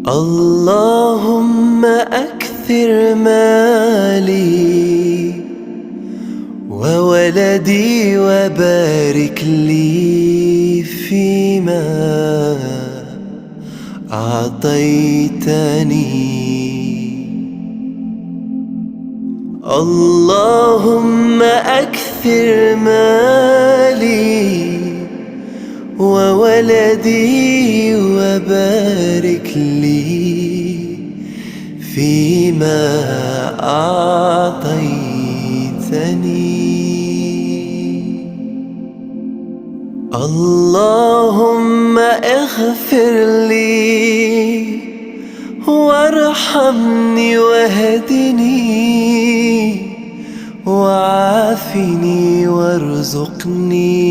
اللهم أكثر مالي وولدي وبارك لي فيما أعطيتني. اللهم أكثر مالي وولدي وبارك لي فيما أعطيتني. اللهم اغفر لي وارحمني واهدني وعافني وارزقني